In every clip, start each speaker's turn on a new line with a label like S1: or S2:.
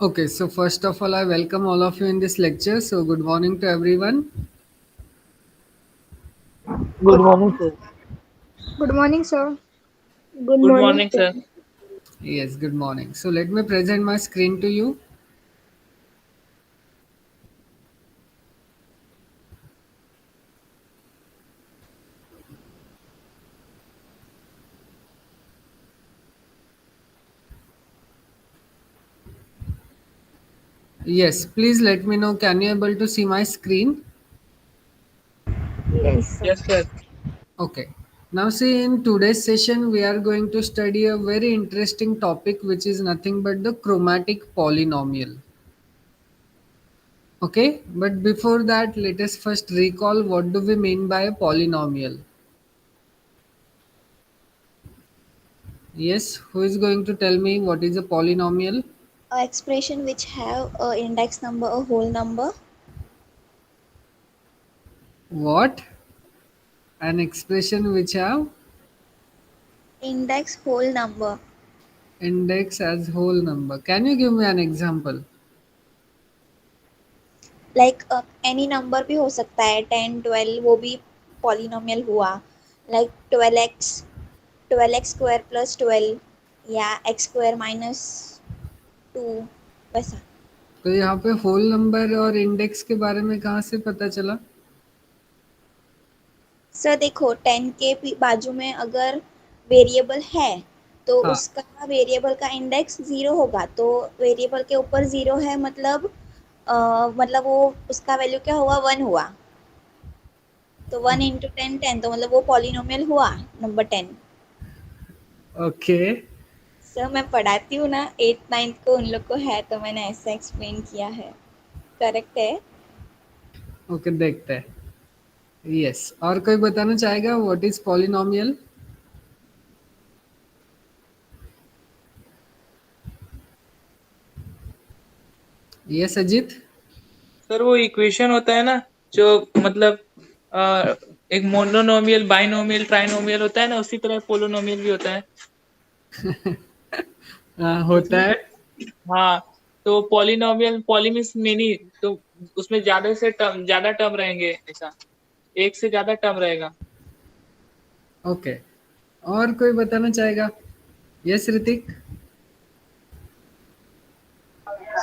S1: Okay, so first of all, I welcome all of you in this lecture. So, good morning to everyone.
S2: Good morning, sir.
S3: Good morning, sir.
S4: Good
S2: Good
S4: morning,
S2: morning,
S4: sir.
S2: sir.
S1: Yes, good morning. So, let me present my screen to you. Yes, please let me know. Can you able to see my screen?
S3: Yes, sir.
S2: Yes, sir.
S1: Okay. Now, see, in today's session, we are going to study a very interesting topic, which is nothing but the chromatic polynomial. Okay, but before that, let us first recall what do we mean by a polynomial. Yes, who is going to tell me what is a polynomial?
S3: A expression which have a index number, a whole number.
S1: What? An expression which have
S3: Index whole number.
S1: index as whole number. Can you give me an example?
S3: Like any number भी हो सकता है 10, 12 वो भी polynomial हुआ. Like 12x square plus 12 या x square minus 2 वैसा.
S1: तो यहाँ पे होल नंबर और इंडेक्स के बारे में कहाँ से पता चला?
S3: सर देखो 10 के बाजू में अगर वेरिएबल है तो
S1: हाँ.
S3: उसका वेरिएबल का इंडेक्स 0 होगा. तो वेरिएबल के ऊपर 0 है मतलब वो उसका वैल्यू क्या हुआ 1 हुआ. तो 1 इंटू 10 10 तो मतलब वो पॉलिनोमियल हुआ नंबर 10.
S1: ओके.
S3: सर मैं पढ़ाती हूँ ना 8th 9th को उन लोग को है तो मैंने ऐसा एक्सप्लेन किया है. करेक्ट है.
S1: ओके, देखते हैं. यस, और कोई बताना चाहेगा what is polynomial? Yes Ajit.
S2: Sir वो इक्वेशन होता है ना जो मतलब अ, एक मोनोनोमियल बाइनोमियल ट्राइनोमियल होता है ना उसी तरह पोलोनोमियल भी होता है
S1: होता
S2: उसमें
S1: है.
S2: हाँ तो पॉलिनोमियल पॉली मीन्स मेनी तो उसमें ज्यादा टर्म रहेंगे ऐसा एक से ज्यादा टर्म रहेगा
S1: ओके, और कोई बताना चाहेगा? यस ऋतिक.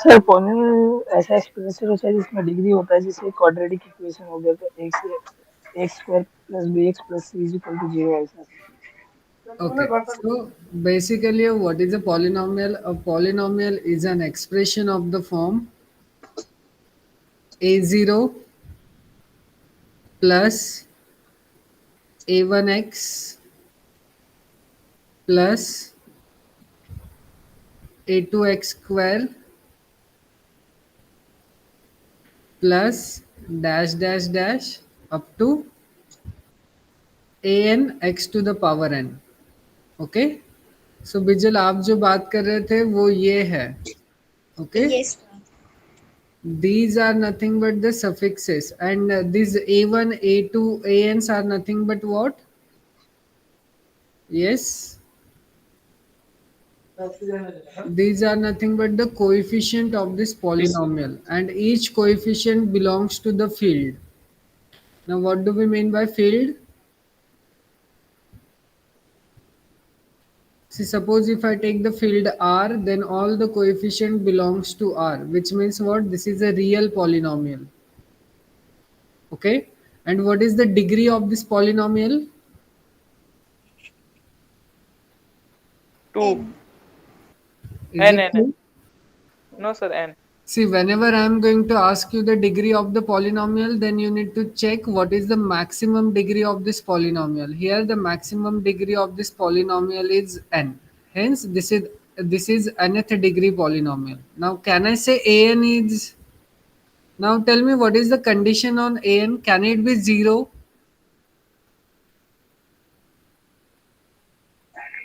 S2: सर पॉलिनोमियल ऐसा एक्सप्रेशन होता है जिसमें डिग्री होता है जैसे क्वाड्रेटिक इक्वेशन हो गया तो एक से x square plus b x plus c is equal to zero ऐसा
S1: Okay, so basically, what is a polynomial? A polynomial is an expression of the form a0 plus a1x plus a2x square plus dash dash dash up to an x to the power n. Okay, so Bijal आप जो बात कर रहे थे वो ये है. Okay,
S3: yes.
S1: these are nothing but the suffixes, and these a1 a2 ans are nothing but what? Yes, these are nothing but the coefficient of this polynomial, and each coefficient belongs to the field. Now what do we mean by field? See, suppose if I take the field R, then all the coefficient belongs to R, which means what? This is a real polynomial. Okay, and what is the degree of this polynomial?
S2: Two
S3: n.
S1: Is
S2: n
S1: it
S2: n
S1: 2?
S2: No sir n
S1: See, whenever I am going to ask you the degree of the polynomial, then you need to check what is the maximum degree of this polynomial. Here, the maximum degree of this polynomial is n. Hence, this is nth degree polynomial. Now, can I say an is? Now, tell me what is the condition on an? Can it be zero?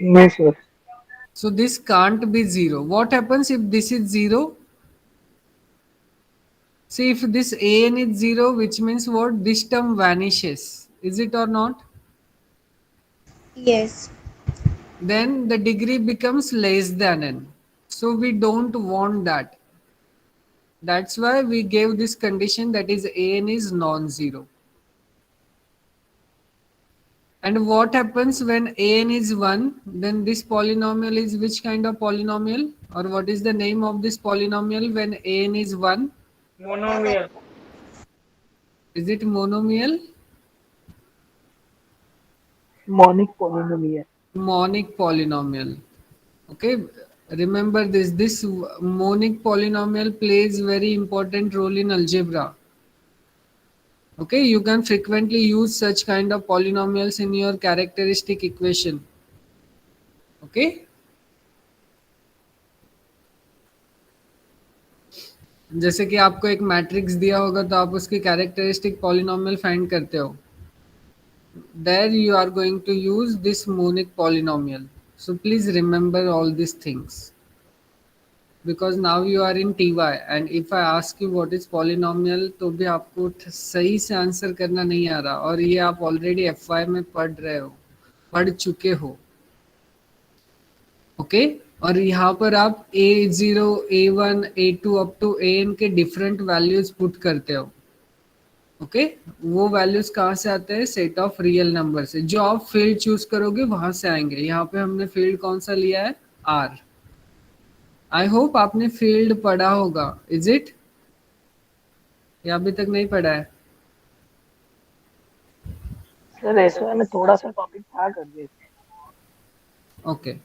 S2: No sir
S1: So this can't be zero. What happens if this is zero? See, if this an is zero, which means what? This term vanishes. Is it or not?
S3: Yes.
S1: Then the degree becomes less than n. So we don't want that. That's why we gave this condition, that is an is non-zero. And what happens when an is 1? Then this polynomial is which kind of polynomial? Or what is the name of this polynomial when an is 1?
S2: Monomial.
S1: Is it monomial?
S2: Monic polynomial.
S1: Monic polynomial. Okay, remember this. This monic polynomial plays very important role in algebra. Okay, you can frequently use such kind of polynomials in your characteristic equation. Okay, जैसे कि आपको एक matrix दिया होगा तो आप उसकी characteristic polynomial find करते हो. There you are going to use this monic polynomial. So please remember all these things, because now you are in TY and if I ask you what is polynomial तो भी आपको सही से answer करना नहीं आ रहा, और ये आप ऑलरेडी FY में पढ़ रहे हो, पढ़ चुके हो. ओके, और यहाँ पर आप A0, A1, A2 up to AN के डिफरेंट वैल्यूज पुट करते हो. ओके, वो वैल्यूज कहाँ से आते हैं? सेट ऑफ रियल नंबर से. जो आप फील्ड चूज करोगे वहां से आएंगे. यहाँ पे हमने फील्ड कौन सा लिया है? आर. आई होप आपने फील्ड पढ़ा होगा. Is it? या अभी तक नहीं पढ़ा है?
S2: सर ऐसा में थोड़ा सा टॉपिक था कर दिए.
S1: ओके,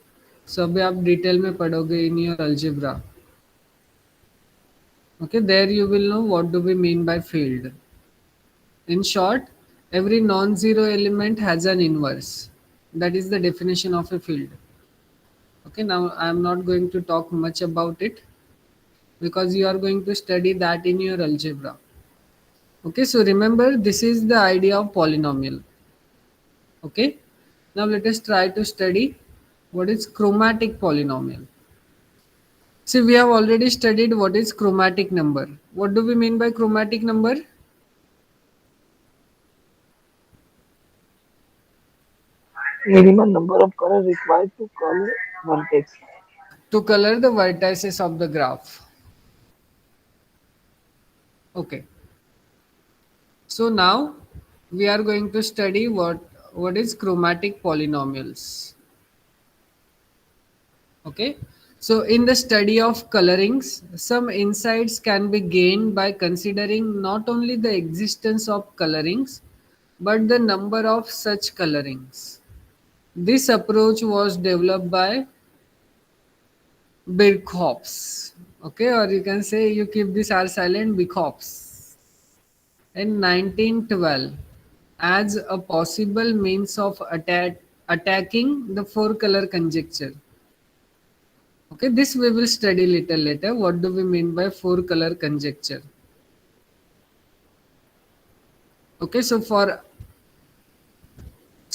S1: सो अभी आप डिटेल में पढ़ोगे in your algebra. Okay, there you will know what do we mean by field. In short, every non-zero element has an inverse. That is the definition of a field. Okay, now I am not going to talk much about it because you are going to study that in your algebra. Okay, so remember this is the idea of polynomial. Okay, now let us try to study what is chromatic polynomial. See, we have already studied what is chromatic number. What do we mean by chromatic number?
S2: Minimum number of color required to color vertex.
S1: To color the vertices of the graph. Okay, so now we are going to study what is chromatic polynomials. Okay, so in the study of colorings, some insights can be gained by considering not only the existence of colorings but the number of such colorings. This approach was developed by Birkhoffs. Okay, or you can say, you keep this R silent, Birkhoffs, in 1912 as a possible means of attacking the four color conjecture. Okay, this we will study little later. What do we mean by four color conjecture? Okay, so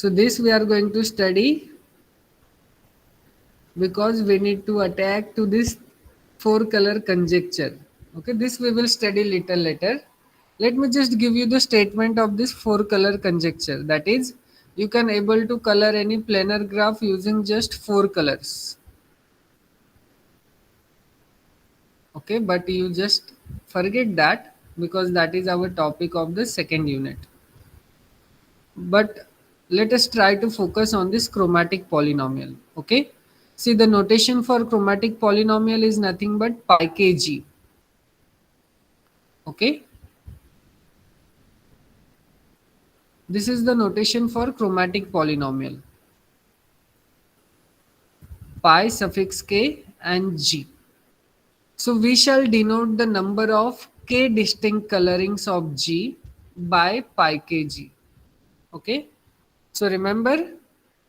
S1: this we are going to study because we need to attack to this four color conjecture. Okay, this we will study little later. Let me just give you the statement of this four color conjecture. That is, you can able to color any planar graph using just four colors. Okay, but you just forget that because that is our topic of the second unit. But let us try to focus on this chromatic polynomial. Okay, see, the notation for chromatic polynomial is nothing but pi kg. Okay, this is the notation for chromatic polynomial. Pi suffix k and g. So we shall denote the number of k distinct colorings of G by pi kg. Okay. So remember,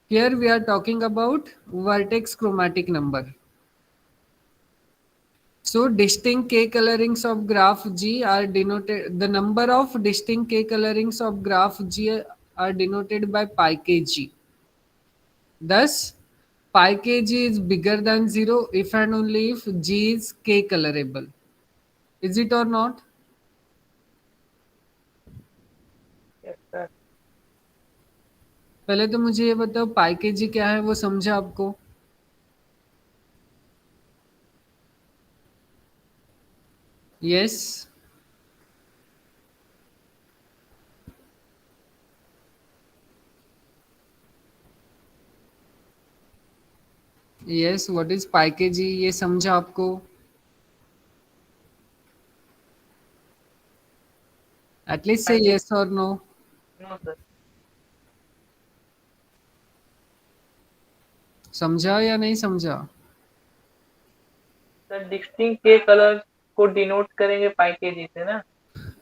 S1: here we are talking about vertex chromatic number. So distinct k colorings of graph G are denoted, the number of distinct k colorings of graph G are denoted by pi kg. Thus, pi kg is bigger than 0 if and only if G is k colorable. Is it or not?
S2: Yes, sir.
S1: पहले तो मुझे ये बताओ पाई k जी क्या है, वो समझा आपको? Yes. Yes, what is pi kg, ये समझा आपको? At least say
S4: Pi-
S1: yes or no.
S4: No, sir.
S1: समझा या नहीं समझा?
S4: सर डिस्टिंक्ट के कलर को डिनोट करेंगे पाई के जी से ना।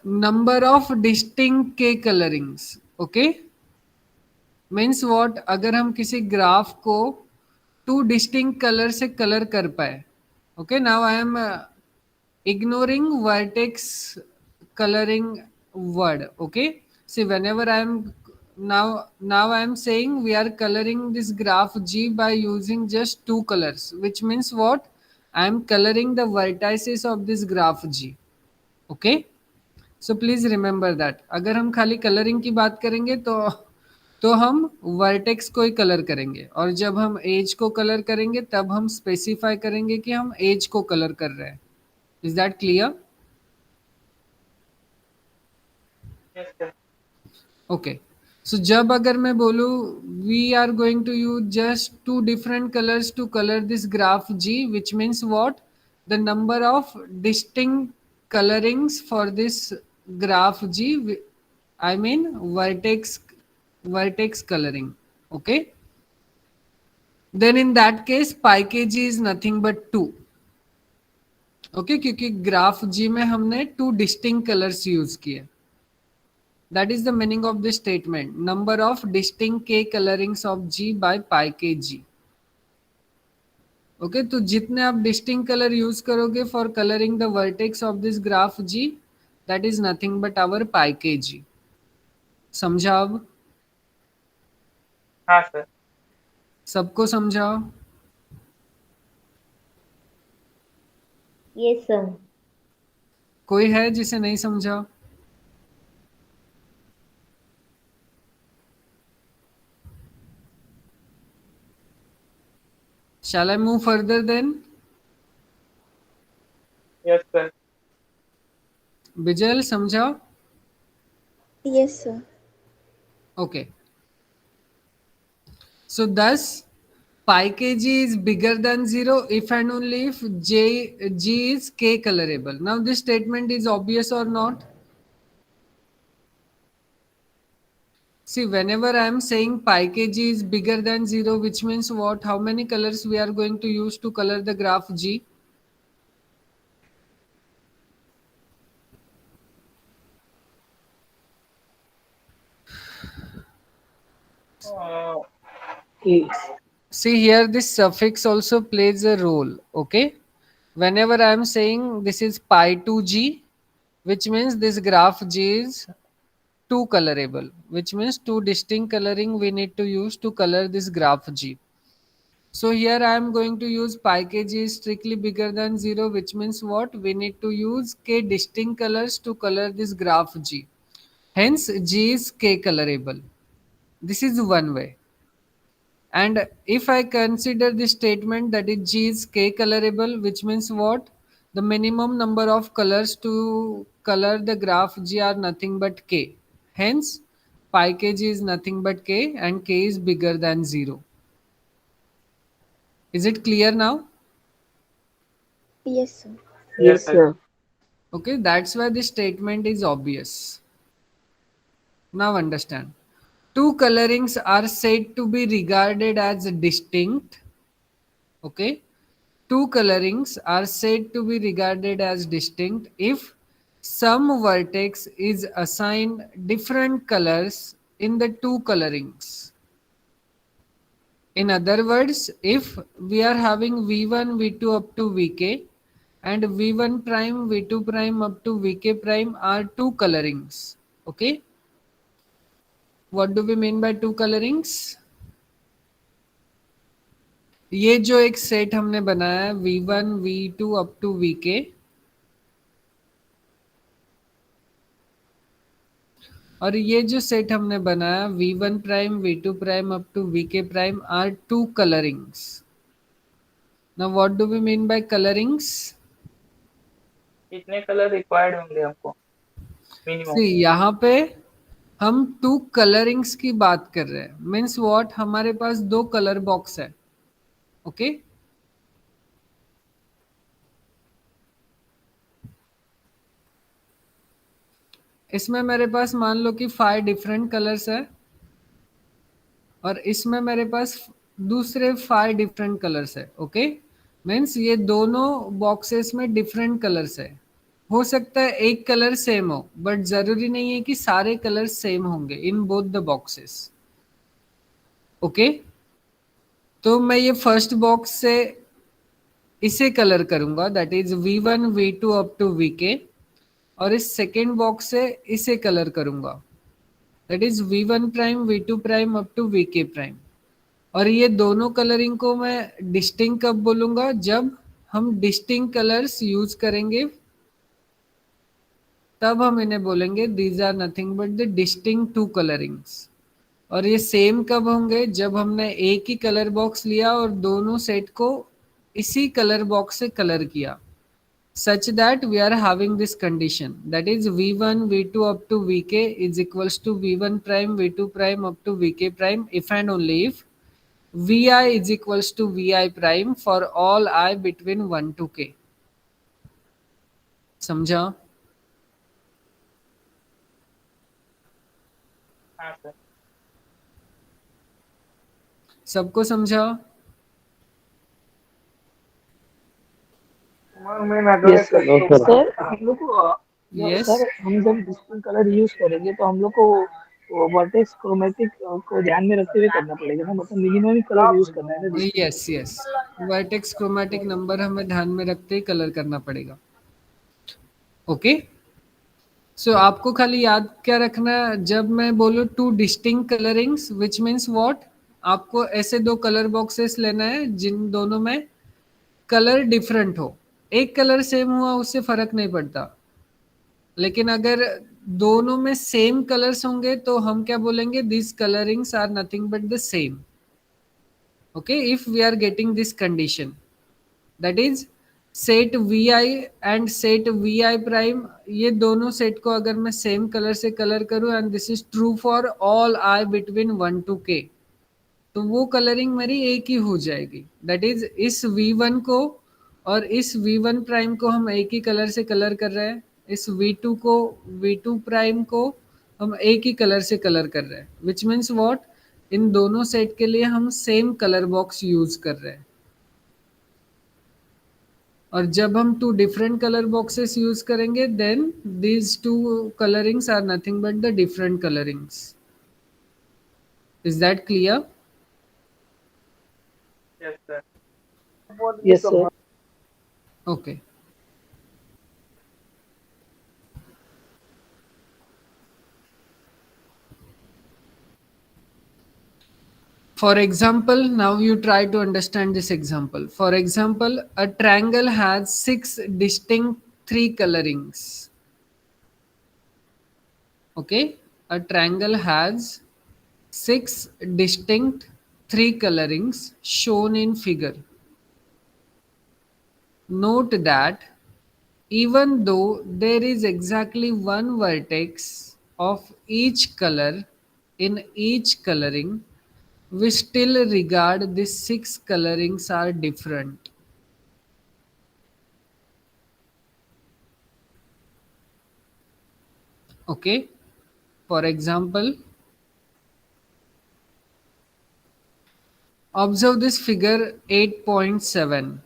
S1: नंबर ऑफ डिस्टिंक्ट के कलरिंग्स, ओके। मीन्स व्हाट, अगर हम किसी ग्राफ को टू डिस्टिंक्ट कलर से कलर कर पाए, okay. Now I am ignoring vertex coloring word, okay. See, whenever I am now I am saying we are coloring this graph G by using just two colors, which means what, I am coloring the vertices of this graph G, okay. So please remember that, अगर हम खाली colouring की बात करेंगे तो हम vertex को ही colour करेंगे, और जब हम एज को कलर करेंगे तब हम स्पेसिफाई करेंगे कि हम एज को कलर कर रहे हैं। Is that clear?
S4: Yes sir.
S1: Okay. So जब अगर मैं बोलूँ we are going to use just two different colours to colour this graph G, which means what, the number of distinct colorings for this graph G, I mean vertex coloring, okay. Then in that case pi k g is nothing but 2, okay, क्योंकि graph G में हमने to distinct colours use किए। That is the meaning of this statement. Number of distinct k colorings of G by pi k g. Okay, तो जितने आप distinct colour use करोगे for colouring the vertex of this graph G, that is nothing but our pi k G. समझा अब?
S4: हाँ sir.
S1: सबको समझा?
S5: Yes, sir.
S1: कोई है जिसे नहीं समझा? Shall I move further then?
S4: Yes sir.
S1: Bijal समझा?
S3: Yes, sir.
S1: Okay. So thus pi kg is bigger than 0 if and only if g is k colorable. Now this statement is obvious or not? See, whenever I am saying pi kg is bigger than 0, which means what? How many colors we are going to use to color the graph G?
S2: A.
S1: See here, this suffix also plays a role, okay? Whenever I am saying this is pi 2g, which means this graph G is two colorable, which means two distinct coloring we need to use to color this graph G. So here I am going to use pi kg is strictly bigger than 0, which means what? We need to use k distinct colors to color this graph G. Hence G is k colorable. This is one way. And if I consider this statement that is G is k colorable, which means what? The minimum number of colors to color the graph G are nothing but k. Hence pi kg is nothing but k, and k is bigger than 0. Is it clear now?
S3: Yes, sir.
S2: Yes, sir.
S1: Okay, that's why this statement is obvious. Now understand. Two colorings are said to be regarded as distinct. Okay, two colorings are said to be regarded as distinct if some vertex is assigned different colors in the two colorings. In other words, if we are having v1, v2 up to vk, and v1 prime, v2 prime up to vk prime are two colorings. Okay, what do we mean by two colorings? ये जो एक set हमने बनाया है v1, v2 up to vk, और ये जो set हमने बनाया v1 prime, v2 prime up to vk prime are two colourings. Now what do we mean by colorings?
S4: कितने कलर रिक्वायर्ड होंगे हमको मिनिमम?
S1: सी यहाँ पे हम टू कलरिंग्स की बात कर रहे हैं, मीन्स व्हाट, हमारे पास दो कलर बॉक्स है। ओके, इसमें मेरे पास मान लो कि 5 डिफरेंट कलर्स है, और इसमें मेरे पास दूसरे 5 डिफरेंट कलर्स है। ओके, मीन्स ये दोनों बॉक्सेस में डिफरेंट कलर्स है। हो सकता है एक कलर सेम हो, बट जरूरी नहीं है कि सारे कलर सेम होंगे in both the boxes. Okay, तो मैं ये फर्स्ट बॉक्स से इसे कलर करूंगा, that is V1 V2 up to VK, और इस सेकेंड बॉक्स से इसे कलर करूंगा, that is V1 prime V2 prime up to VK prime. और ये दोनों कलरिंग को मैं डिस्टिंक्ट कब बोलूंगा, जब हम डिस्टिंक्ट कलर्स यूज करेंगे, तब हम इन्हें बोलेंगे these are nothing but the distinct two colourings. और ये सेम कब होंगे, जब हमने एक ही कलर बॉक्स लिया और दोनों सेट को इसी कलर बॉक्स से कलर किया, such that we are having this condition, that is V1 V2 up to VK is equals to V1 prime V2 prime up to VK prime if and only if Vi is equals to Vi prime for all I between 1 to K। समझा?
S4: हाँ sir.
S1: सबको समझा?
S2: Yes sir. Sir हम लोग को
S1: yes,
S2: sir हम जब distinct colour use करेंगे तो हम लोग को वर्टेक्स क्रोमेटिक को ध्यान में रखते हुए करना पड़ेगा ना, मतलब मिनिमम कलर यूज करना है ना distinct.
S1: Yes, yes, vertex chromatic number हमें ध्यान में रखते ही कलर करना पड़ेगा। ओके, सो आपको खाली याद क्या रखना है, जब मैं बोलूँ two distinct colourings which means what, आपको ऐसे दो कलर बॉक्सेस लेना है जिन दोनों में कलर डिफरेंट हो। एक कलर सेम हुआ उससे फर्क नहीं पड़ता, लेकिन अगर दोनों में सेम कलर्स होंगे तो हम क्या बोलेंगे, this colourings are nothing but the same. Okay, if we are getting this condition, that is set Vi and set Vi prime, ये दोनों सेट को अगर मैं सेम कलर से कलर करूं and this is true for all I between 1 to K, तो वो colouring मेरी एक ही हो जाएगी। दैट इज इस V1 को और इस V1 प्राइम को हम एक ही कलर से कलर कर रहे हैं, इस V2 को, V2 प्राइम को हम एक ही कलर से कलर कर रहे हैं, विच मीन्स व्हाट, इन दोनों सेट के लिए हम सेम कलर बॉक्स यूज कर रहे हैं। और जब हम two different colour boxes use करेंगे, then these two colourings are nothing but the different colourings. Is that clear?
S4: Yes sir.
S2: Yes sir.
S1: Okay, for example, now you try to understand this example. For example, a triangle has 6 distinct 3 colorings. Okay, a triangle has 6 distinct 3 colorings shown in figure. Note that even though there is exactly one vertex of each color in each coloring, we still regard these 6 colorings are different. Okay, for example, observe this figure 8.7.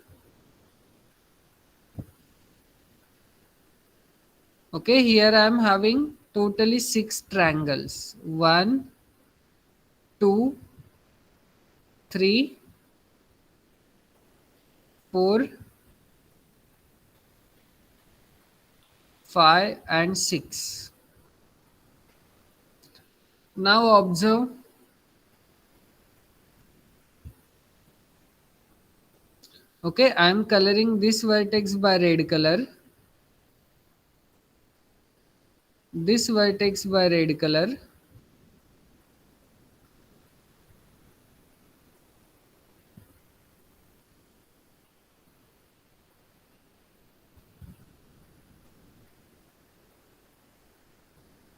S1: Okay, here I am having totally 6 triangles, 1, 2, 3, 4, 5 and 6. Now observe, okay, I am coloring this vertex by red color, this vertex by red color,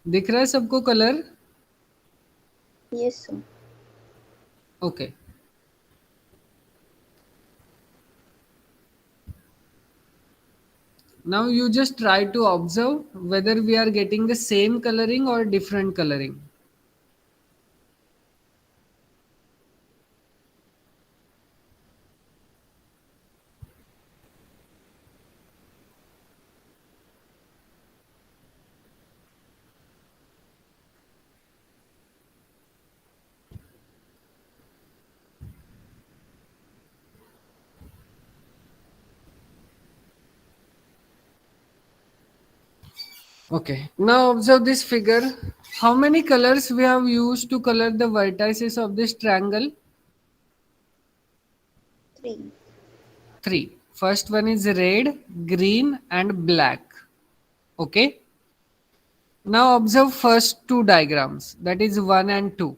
S1: दिख रहा है सबको colour?
S3: Yes, sir.
S1: Okay. Now you just try to observe whether we are getting the same coloring or different coloring. Okay. Now observe this figure. How many colors we have used to color the vertices of this triangle?
S3: 3.
S1: 3. First one is red, green and black. Okay. Now observe first two diagrams, that is 1 and 2.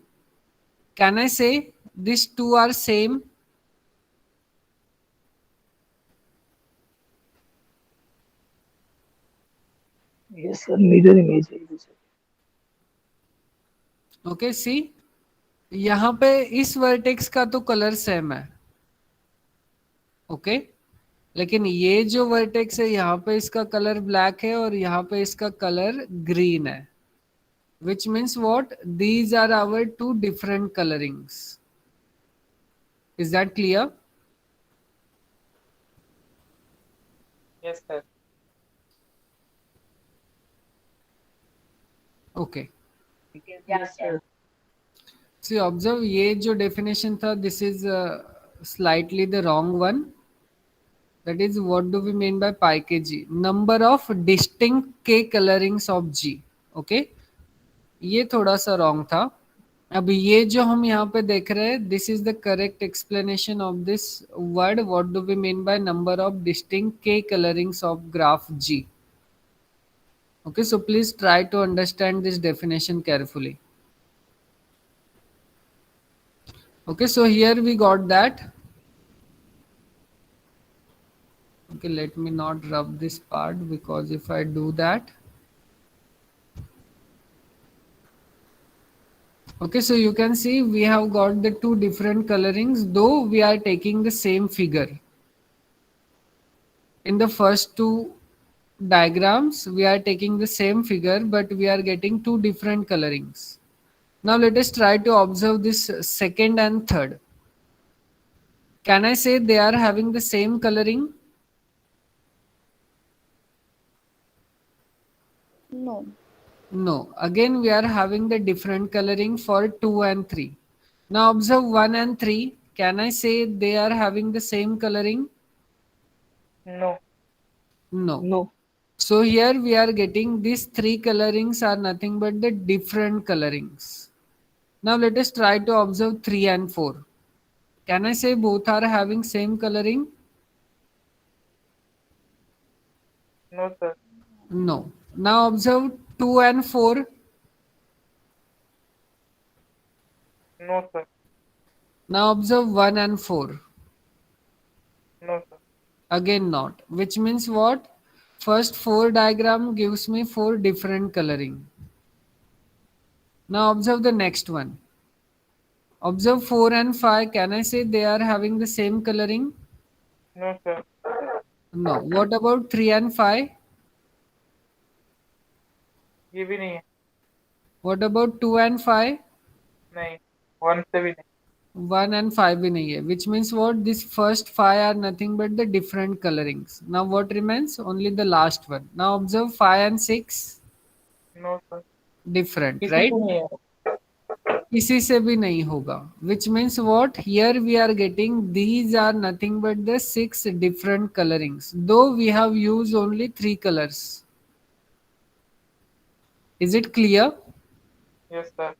S1: Can I say these two are same?
S2: Yes, sir. Mirror image है इधर से.
S1: Okay, see. यहाँ पे इस vertex का तो colour same है. Okay लेकिन ये जो वर्टेक्स है यहाँ पे इसका कलर ब्लैक है और यहाँ पे इसका कलर ग्रीन है. Which means what? These are our two different colorings. Is that clear?
S4: Yes, sir.
S1: Okay.
S2: Yes, sir.
S1: See, observe ये जो definition था, this is slightly the wrong one. That is, what do we mean by pi k g? Number of distinct k colorings of G. Okay. ये थोड़ा सा wrong था. अब ये जो हम यहाँ पे देख रहे हैं, this is the correct explanation of this word. What do we mean by number of distinct के colourings of graph G. Okay, so please try to understand this definition carefully. Okay, so here we got that. Okay, let me not rub this part because if I do that. Okay, so you can see we have got the two different colorings, though we are taking the same figure. In the first two diagrams, we are taking the same figure, but we are getting two different colorings. Now let us try to observe this second and third. Can I say they are having the same coloring?
S3: No.
S1: No. Again, we are having the different coloring for 2 and 3. Now observe 1 and 3. Can I say they are having the same coloring?
S4: No.
S1: No.
S2: No.
S1: So here we are getting these three colorings are nothing but the different colorings. Now let us try to observe 3 and 4. Can I say both are having same coloring?
S4: No, sir.
S1: No. Now observe 2 and 4.
S4: No, sir.
S1: Now observe 1 and 4.
S4: No, sir.
S1: Again not. Which means what? First 4 diagram gives me 4 different coloring. Now observe the next one. Observe 4 and 5. Can I say they are having the same coloring?
S4: No, sir.
S1: No. What about 3 and 5?
S4: ये भी नहीं है.
S1: What about 2 and 5?
S4: नहीं. 1 से भी नहीं.
S1: 1 and 5 भी नहीं है. Which means what? This first 5 are nothing but the different colorings. Now what remains? Only the last one. Now observe 5 and 6.
S4: No, sir.
S1: Different,
S4: किसी
S1: right?
S4: से नहीं है.
S1: किसी से भी नहीं होगा. Which means what? Here we are getting these are nothing but the 6 different colorings. Though we have used only 3 colors. Is it clear?
S4: Yes, sir.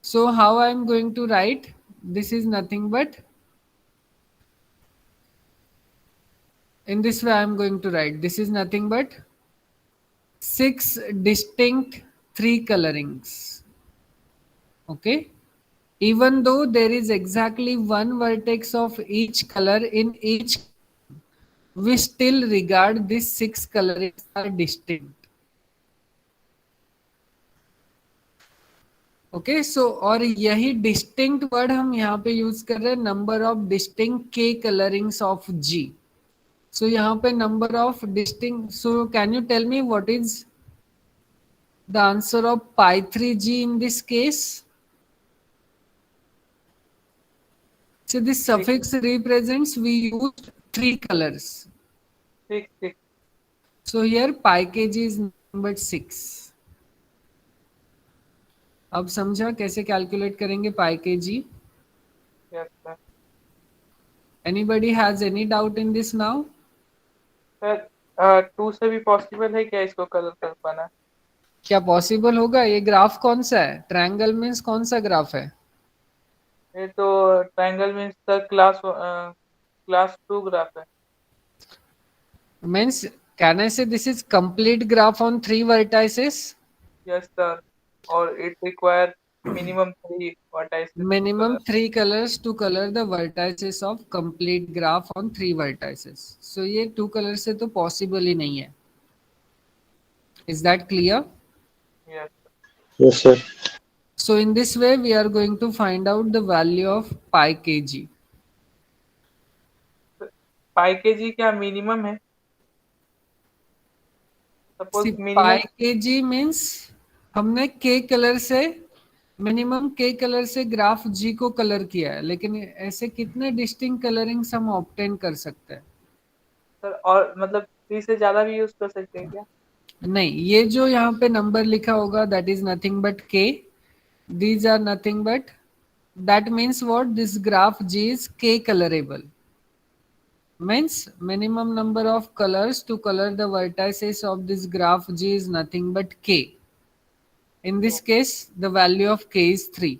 S1: So how I am going to write? This is nothing but, in this way I am going to write. This is nothing but 6 distinct 3 colorings. Okay. Even though there is exactly one vertex of each color in each, we still regard these 6 colorings are distinct. Okay so और यही distinct word हम यहाँ पे use कर रहे हैं, number of distinct के colourings of G. So यहाँ पे number of distinct, so can you tell me what is the answer of pi 3g in this case? So this suffix represents we used three colors.
S4: 6 6.
S1: So here pi kg is number 6. अब समझा कैसे calculate करेंगे pi kg?
S4: Yes sir.
S1: Anybody has any doubt in this now?
S4: Sir 2 से भी possible है क्या इसको colour कर पाना?
S1: क्या पॉसिबल होगा? ये ग्राफ कौन सा है? ट्रायंगल मीन्स कौन सा ग्राफ है?
S4: ये तो triangle means sir class 2 graph है.
S1: Means can I say this is complete graph on 3 vertices?
S4: Yes sir. Or it require minimum 3 vertices to
S1: Minimum
S4: color.
S1: 3 colors to color the vertices of complete graph on 3 vertices. So ये 2 colors से तो possible ही नहीं है. Is that clear?
S4: Yes.
S5: Yes, sir.
S1: So in this way we are going to find out the value of pi kg.
S4: Pi k जी क्या minimum है? Suppose
S1: See, pi
S4: minimum
S1: kg means हमने k colour से minimum k colour से graph g को colour किया है, लेकिन ऐसे कितने डिस्टिंक्ट कलरिंग्स हम ऑब्टेन कर सकते हैं?
S4: सर और मतलब 3 से ज्यादा भी यूज कर सकते हैं क्या?
S1: नहीं, ये जो यहाँ पे नंबर लिखा होगा that is nothing but k. These are nothing but, that means what, this graph g is k colorable. Means minimum number of colors to color the vertices of this graph g is nothing but k. In this case the value of k is 3.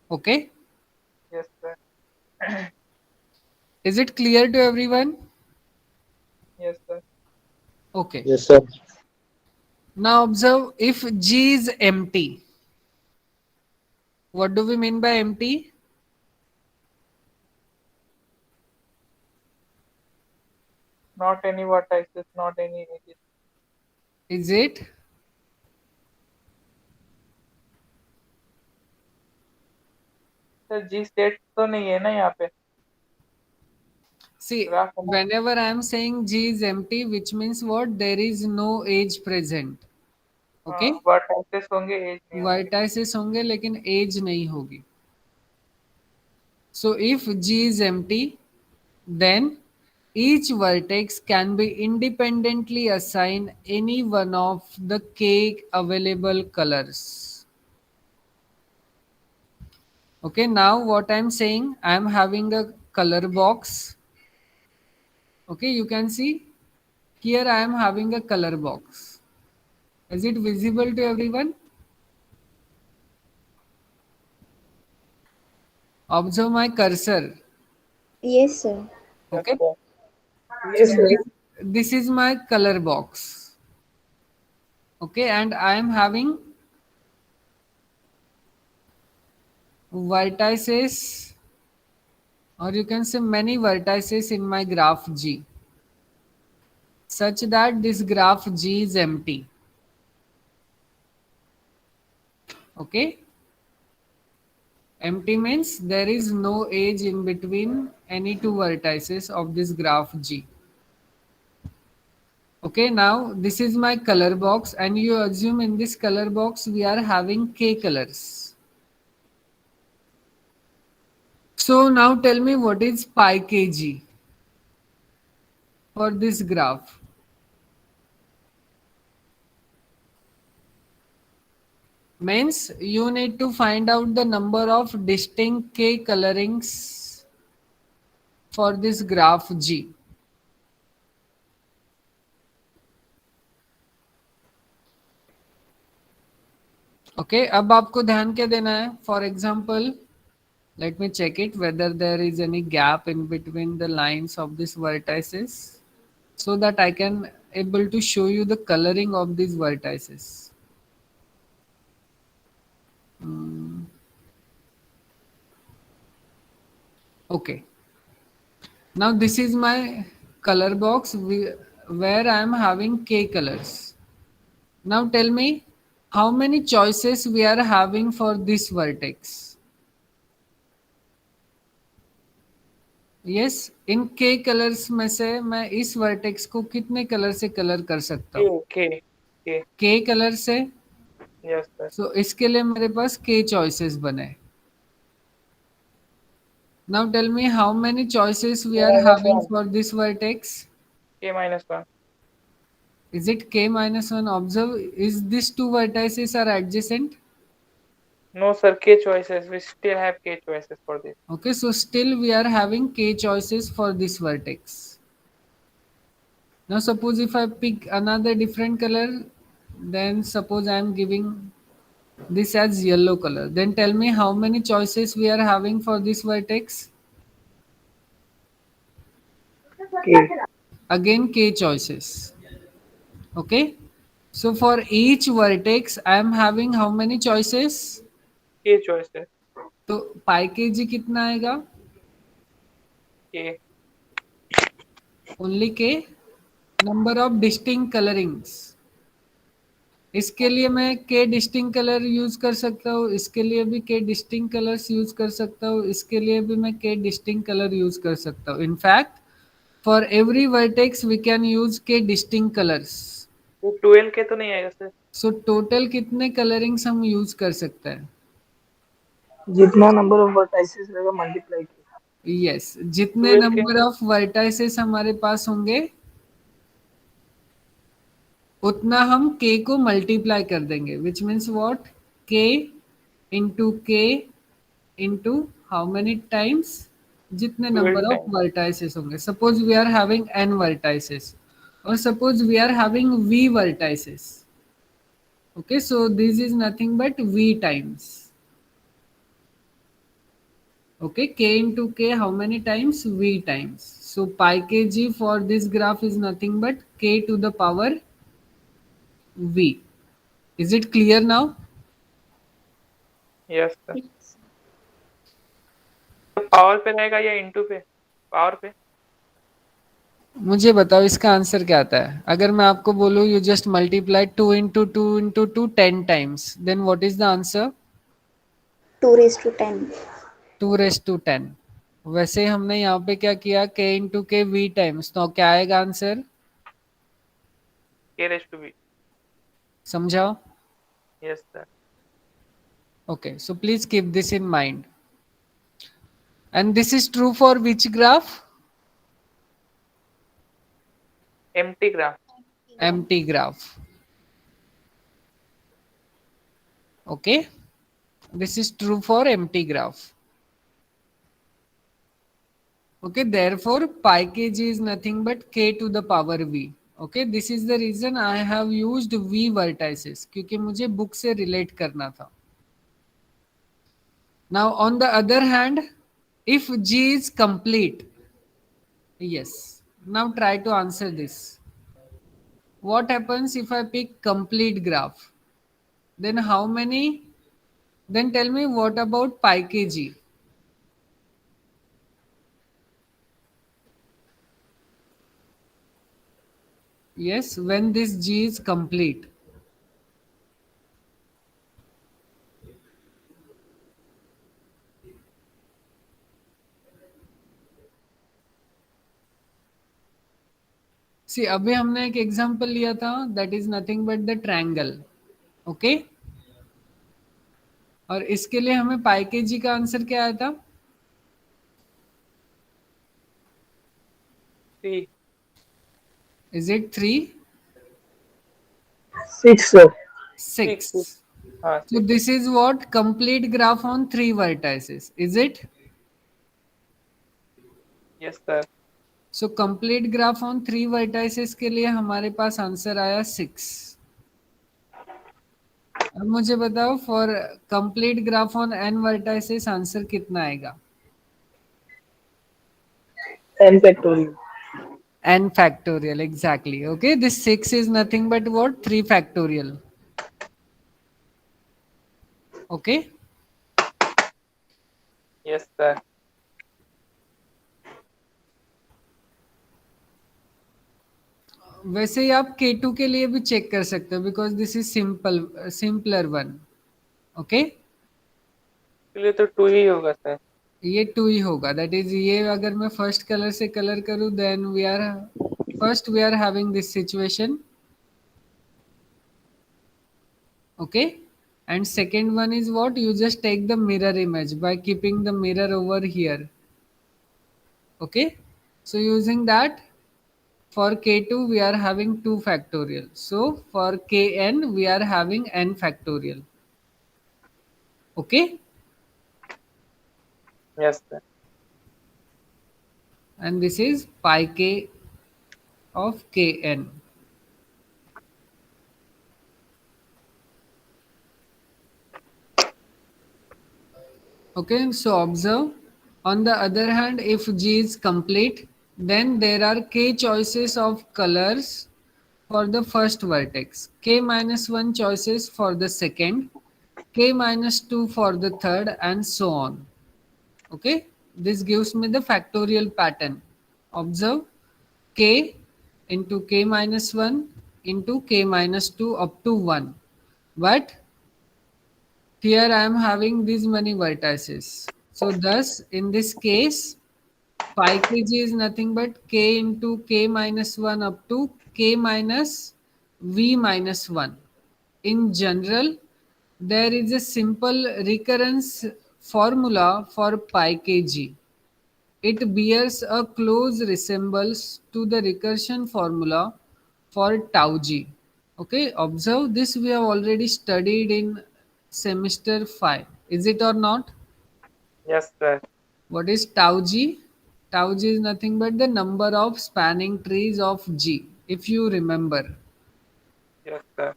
S1: Okay,
S4: Yes sir.
S1: is it clear to everyone?
S4: Yes sir.
S1: Okay,
S5: Yes, sir.
S1: now observe, if g is empty, what do we mean by empty?
S4: Not any vertices, not any edges.
S1: Is it?
S4: Sir ji set तो नहीं है ना यहाँ पे?
S1: See,
S4: Graph है ना?
S1: whenever I am saying G is empty, which means what? There is no edge present. Okay?
S4: Vertices होंगे, as नहीं होंगे.
S1: Vertices होंगे लेकिन edge नहीं होगी. So if G is empty, then each vertex can be independently assigned any one of the k available colors. Okay, now what I am saying, I am having a color box. Okay, you can see here I am having a color box. Is it visible to everyone? Observe my cursor.
S3: Yes, sir.
S1: Okay,
S2: Yes, sir.
S1: this is my color box. Okay, and I am having vertices, or you can say many vertices in my graph G, such that this graph G is empty. Okay, empty means there is no edge in between any two vertices of this graph G. Okay, now this is my color box, and you assume in this color box we are having k colors. So now tell me what is pi kg for this graph? Means you need to find out the number of distinct k colorings for this graph G. Okay, अब आपको ध्यान क्या देना है? For example, let me check it whether there is any gap in between the lines of these vertices, so that I can able to show you the coloring of these vertices. Okay, now this is my color box where I am having k colors. Now tell me how many choices we are having for this vertex? Yes, इन के colours में से मैं इस vertex को कितने colour से colour कर सकता हूँ?
S4: K.
S1: के कलर से.
S4: Yes, sir.
S1: सो इसके लिए मेरे पास के चॉइसेस बने. Now tell me how many choices we are
S4: Minus
S1: having
S4: 1.
S1: For this vertex.
S4: K minus 1.
S1: Is it k minus 1? Observe, is these two vertices are adjacent?
S4: No, sir. K choices. We still have K choices for this.
S1: Okay, so still we are having k choices for this vertex. Now suppose if I pick another different color, then suppose I am giving this as yellow color, then tell me how many choices we are having for this vertex.
S2: K.
S1: Again k choices. Okay, so for each vertex I am having how many choices?
S4: K choices.
S1: तो पाई k जी कितना आएगा?
S4: K.
S1: Only के. Number of distinct colourings. इसके लिए मैं के distinct colour use कर सकता हूँ, इसके लिए भी के डिस्टिंक्ट कलर्स यूज कर सकता हूँ, इसके लिए भी मैं के डिस्टिंक्ट कलर यूज कर सकता हूँ. In fact for every vertex we can use K distinct colours.
S4: वो 12 के तो नहीं आएगा सर.
S1: सो टोटल कितने कलरिंग्स हम यूज कर सकते हैं?
S2: जितना नंबर ऑफ वर्टाइसेस रहेगा मल्टीप्लाई के.
S1: यस, जितने
S4: 12 के.
S1: नंबर ऑफ वर्टाइसेस हमारे पास होंगे उतना हम k को मल्टीप्लाई कर देंगे, which means what? k into k into how many times? जितने
S4: 12
S1: नंबर ऑफ
S4: times.
S1: वर्टाइसेस होंगे. Suppose we are having n vertices और suppose we are having v vertices. Okay, so this is nothing but v times. Okay, k into k how many times? V times. So pi kg for this graph is nothing but k to the power v. Is it clear now?
S4: Yes, sir. Power पे रहेगा या into पे? Power पे.
S1: मुझे बताओ इसका answer क्या आता है. अगर मैं आपको बोलूं you just multiply 2 into two into two 10 times, then what is the answer?
S3: 2 raised to 10.
S1: 2 raised to 10. वैसे हमने यहाँ पे क्या किया? k इंटू के v टाइम्स. तो क्या आएगा answer?
S4: K raised to B.
S1: समझाओ.
S4: Yes, sir.
S1: Okay, so please keep this in mind. And this is true for which graph?
S4: Empty graph.
S1: Empty graph. Okay, this is true for empty graph. Okay, therefore pi kg is nothing but k to the power v. Okay, this is the reason I have used v vertices, क्योंकि मुझे book से relate करना था. Now on the other hand, if g is complete, yes. Now try to answer this. What happens if I pick complete graph? Then how many? Then tell me what about pi kg? Yes, when this g is complete. See, अभी हमने एक example लिया था, that is nothing but the triangle. Okay? और इसके लिए हमें पाई k जी का आंसर क्या आया था?
S4: 3.
S1: Is it 3?
S2: 6 sir.
S1: 6.
S4: 6.
S1: So
S4: 6.
S1: this is what? Complete graph on 3 vertices. Is it?
S4: Yes, sir.
S1: So complete graph on 3 vertices के लिए हमारे पास आंसर आया 6. अब मुझे बताओ for complete graph on n vertices answer कितना आएगा?
S2: n factorial.
S1: n factorial, exactly. Okay, this 6 is nothing but what? 3 factorial. Okay,
S4: Yes, sir.
S1: वैसे ही आप K2 के लिए भी चेक कर सकते हो because this is simpler one. Okay,
S4: इसके लिए तो 2 ही होगा सर.
S1: ये 2 ही होगा. दैट इज ये अगर मैं फर्स्ट कलर से कलर करूँ then we are having this situation. Okay, and second one is what you just take the mirror image by keeping the mirror over here. Okay, so using that for k2 we are having 2 factorial, so for kn we are having n factorial. Okay,
S4: Yes sir.
S1: and this is pi k of kn. Okay, so observe. On the other hand, if G is complete, then there are k choices of colors for the first vertex, k minus 1 choices for the second, k minus 2 for the third, and so on. Okay, this gives me the factorial pattern. Observe k into k minus 1 into k minus 2 up to 1. But here I am having these many vertices. So thus in this case pi kg is nothing but k into k minus 1 up to k minus v minus 1. In general, there is a simple recurrence formula for pi kg. It bears a close resemblance to the recursion formula for tau g. Okay, observe this we have already studied in semester 5. Is it or not?
S4: Yes sir.
S1: What is tau g? Tau g is nothing but the number of spanning trees of G, if you remember.
S4: Yes sir.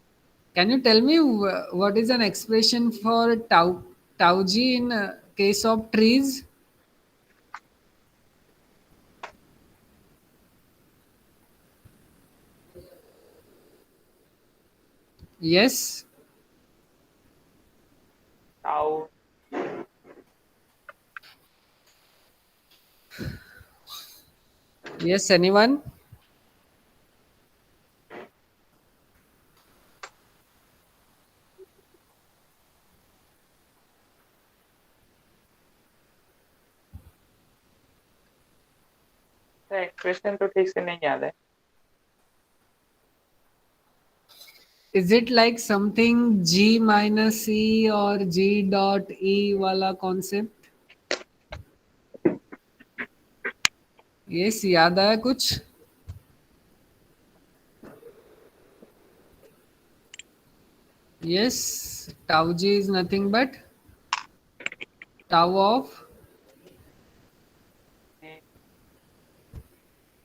S1: Can you tell me what is an expression for tau g in case of trees? Yes.
S4: Tau.
S1: Yes, anyone?
S4: Sir expression तो ठीक से नहीं याद है.
S1: Is it like something G minus E or G dot E वाला concept? Yes, याद आया कुछ? Yes, tau G is nothing but tau of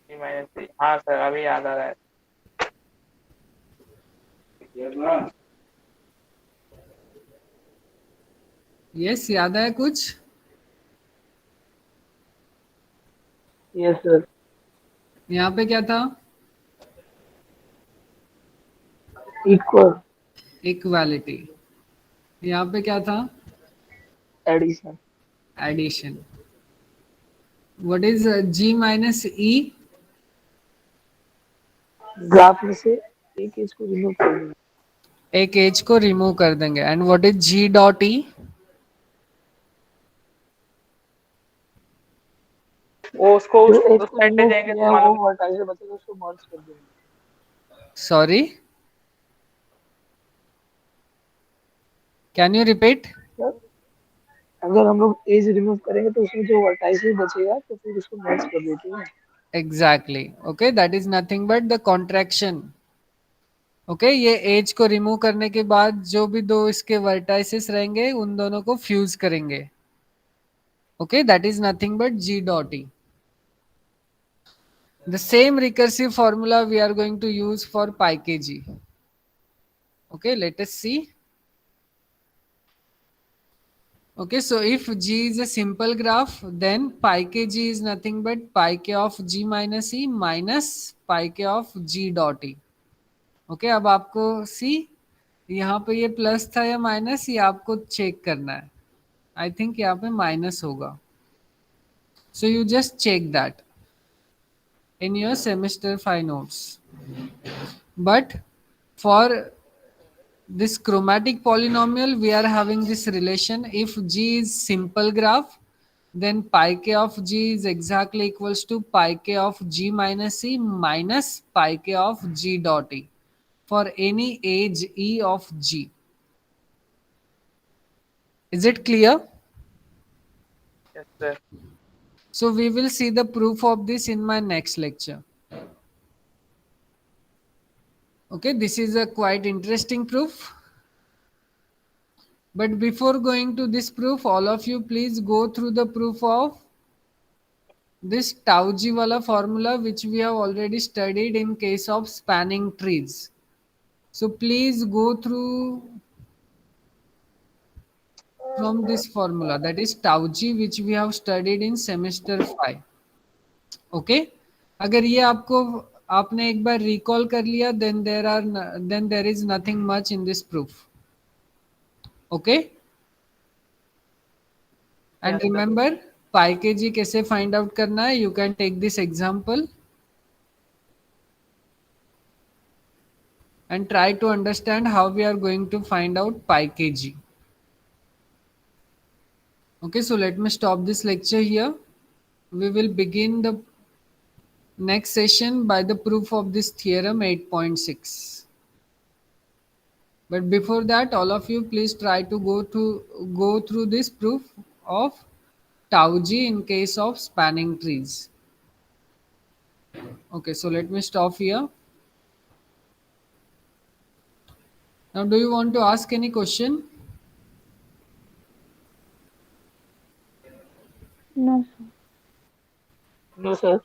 S4: G minus C. हाँ सर अभी याद आ रहा है.
S1: yes, याद आया कुछ?
S2: Yes sir.
S1: यहाँ पे क्या था?
S2: इक्वल.
S1: इक्वालिटी. यहाँ पे क्या था?
S2: Addition.
S1: Addition. What is G minus E?
S2: Graph में से एक एज को रिमूव कर देंगे.
S1: एक एज को रिमूव कर देंगे. And what is G dot E?
S4: वो उसको
S2: जो एज
S4: उस
S2: को
S4: साइड पे
S2: रिमूव
S4: जाएंगे
S2: किया
S4: तो
S2: है वो
S4: मालूम.
S2: वर्टाइजर बचेगा, उसको मर्ज कर देंगे.
S1: Sorry, can you repeat?
S2: Sir, अगर हम लोग एज रिमूव करेंगे तो उसमें जो वर्टाइजर बचेगा तो फिर उसको मर्ज कर देते हैं.
S1: Exactly. Okay, that is nothing but the contraction. Okay, ये एज को रिमूव करने के बाद जो भी दो इसके वर्टाइसिस रहेंगे उन दोनों को फ्यूज करेंगे. Okay, that is nothing but G dot E. The same recursive formula we are going to use for pi kg. Okay, let us see. Okay, so if G is a simple graph, then pi kg is nothing but pi k of G minus E minus pi k of G dot E. Okay, अब आपको सी यहाँ पे ये plus था या minus, ये आपको check करना है. आई थिंक यहाँ पे माइनस होगा. So you just check that in your semester 5 notes. But for this chromatic polynomial, we are having this relation. If G is simple graph, then pi k of G is exactly equals to pi k of G minus E minus pi k of G dot E for any age E of G. Is it clear?
S4: Yes, sir.
S1: So we will see the proof of this in my next lecture. Okay, this is a quite interesting proof. But before going to this proof, all of you please go through the proof of this tau g wala formula which we have already studied in case of spanning trees. So please go through from this formula, that is tau g, which we have studied in semester 5. Okay, अगर ये आपको आपने एक बार recall कर लिया, then there is nothing much in this proof. Okay, and
S4: Yes, sir.
S1: Remember pi k G कैसे find out करना है. You can take this example and try to understand how we are going to find out pi kg. Okay, so let me stop this lecture here. We will begin the next session by the proof of this theorem 8.6. But before that, all of you please try to go through this proof of tau g in case of spanning trees. Okay, so let me stop here. Now, do you want to ask any question?
S5: No, sir.
S2: No, sir.